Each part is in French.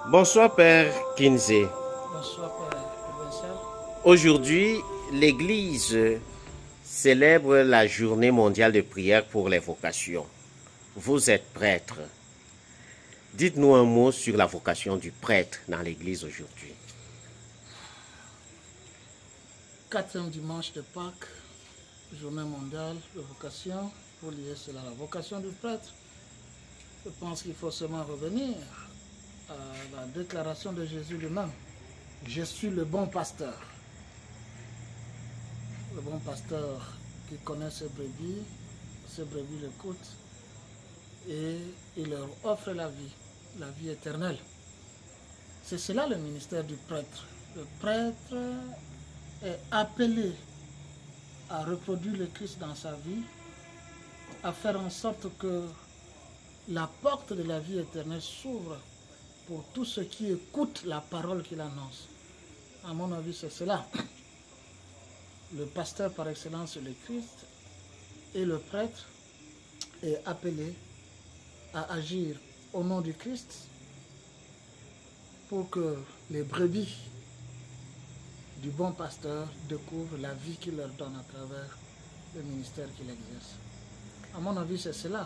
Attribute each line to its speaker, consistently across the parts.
Speaker 1: Bonsoir Père Kinsey.
Speaker 2: Bonsoir Père Vincent.
Speaker 1: Aujourd'hui, l'Église célèbre la journée mondiale de prière pour les vocations. Vous êtes prêtre. Dites-nous un mot sur la vocation du prêtre dans l'Église aujourd'hui.
Speaker 2: Quatrième dimanche de Pâques, journée mondiale de vocation. Pour lier cela à la vocation du prêtre, je pense qu'il faut seulement revenir à la déclaration de Jésus lui-même. Je suis le bon pasteur. Le bon pasteur qui connaît ses brebis l'écoutent et il leur offre la vie éternelle. C'est cela le ministère du prêtre. Le prêtre est appelé à reproduire le Christ dans sa vie, à faire en sorte que la porte de la vie éternelle s'ouvre pour tous ceux qui écoutent la parole qu'il annonce. À mon avis, c'est cela. Le pasteur par excellence, c'est le Christ, et le prêtre est appelé à agir au nom du Christ pour que les brebis du bon pasteur découvrent la vie qu'il leur donne à travers le ministère qu'il exerce. À mon avis, c'est cela.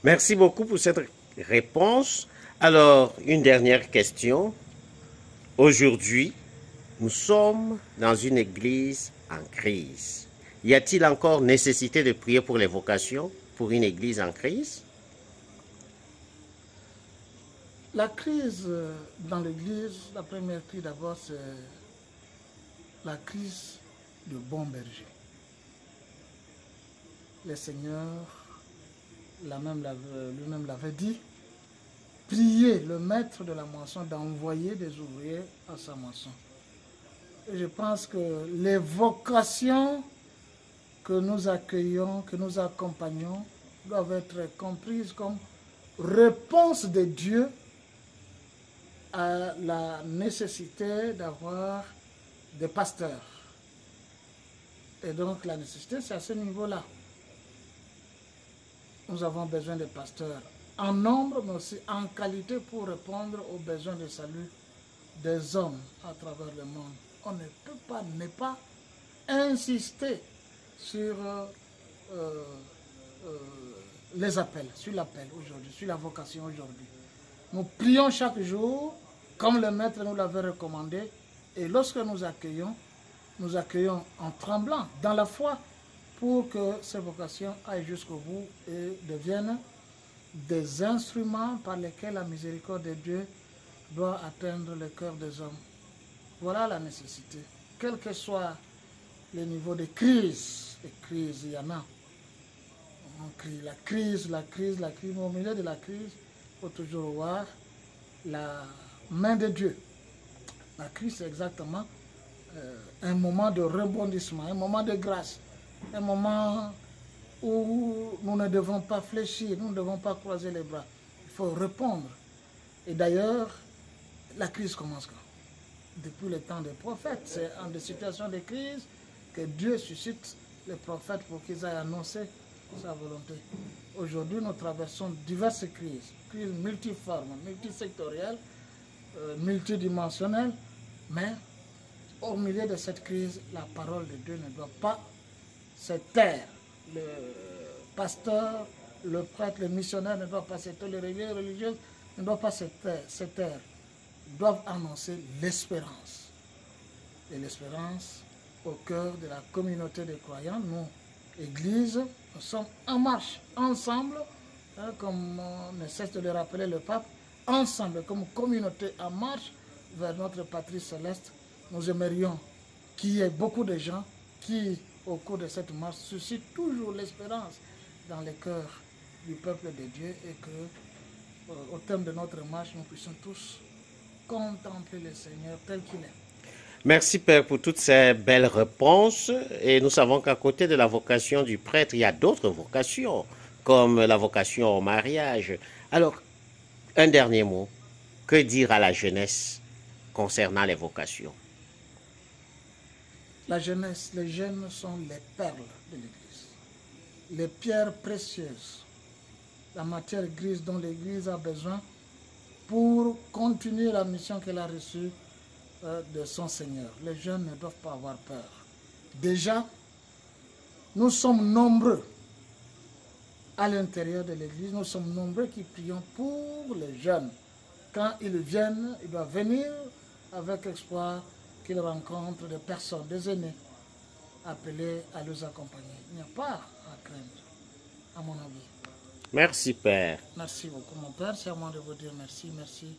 Speaker 1: Merci beaucoup pour cette réponse. Alors, une dernière question. Aujourd'hui, nous sommes dans une église en crise. Y a-t-il encore nécessité de prier pour les vocations pour une église en crise?
Speaker 2: La crise dans l'église, la première crise d'abord, c'est la crise de bon berger. Le Seigneur lui-même l'avait dit, priez le maître de la moisson d'envoyer des ouvriers à sa moisson. Et je pense que les vocations que nous accueillons, que nous accompagnons, doivent être comprises comme réponse de Dieu à la nécessité d'avoir des pasteurs. Et donc la nécessité, c'est à ce niveau-là. Nous avons besoin de pasteurs en nombre, mais aussi en qualité pour répondre aux besoins de salut des hommes à travers le monde. On ne peut pas ne pas insister sur les appels, sur l'appel aujourd'hui, sur la vocation aujourd'hui. Nous prions chaque jour, comme le Maître nous l'avait recommandé, et lorsque nous accueillons en tremblant, dans la foi, pour que ces vocations aillent jusqu'au bout et deviennent des instruments par lesquels la miséricorde de Dieu doit atteindre le cœur des hommes. Voilà la nécessité. Quel que soit le niveau de crise, et crise, il y en a. On crie la crise, mais au milieu de la crise, il faut toujours voir la main de Dieu. La crise, c'est exactement un moment de rebondissement, un moment de grâce, un moment où nous ne devons pas fléchir, nous ne devons pas croiser les bras. Il faut répondre. Et d'ailleurs, la crise commence quand? Depuis le temps des prophètes. C'est en des situations de crise que Dieu suscite les prophètes pour qu'ils aillent annoncer sa volonté. Aujourd'hui, nous traversons diverses crises multiformes, multisectorielles, multidimensionnelles, mais au milieu de cette crise, la parole de Dieu ne doit pas se taire. Le pasteur, le prêtre, le missionnaire ne doit pas se taire, les religieux ne doivent pas se taire. Ils doivent annoncer l'espérance. Et l'espérance au cœur de la communauté des croyants. Nous, Église, nous sommes en marche, ensemble, comme ne cesse de le rappeler le pape, ensemble, comme communauté en marche vers notre patrie céleste. Nous aimerions qu'il y ait beaucoup de gens qui, au cours de cette marche, suscitent toujours l'espérance dans les cœurs du peuple de Dieu et que, au terme de notre marche, nous puissions tous contempler le Seigneur tel qu'il est.
Speaker 1: Merci Père pour toutes ces belles réponses. Et nous savons qu'à côté de la vocation du prêtre, il y a d'autres vocations, comme la vocation au mariage. Alors, un dernier mot. Que dire à la jeunesse concernant les vocations?
Speaker 2: La jeunesse, les jeunes sont les perles de l'Église, les pierres précieuses, la matière grise dont l'Église a besoin pour continuer la mission qu'elle a reçue de son Seigneur. Les jeunes ne doivent pas avoir peur. Déjà, nous sommes nombreux à l'intérieur de l'Église, nous sommes nombreux qui prions pour les jeunes. Quand ils viennent, ils doivent venir avec espoir qu'ils rencontrent des personnes, des aînés, appelés à les accompagner. Il n'y a pas à craindre, à mon avis.
Speaker 1: Merci, Père.
Speaker 2: Merci beaucoup, mon Père. C'est à moi de vous dire merci, merci.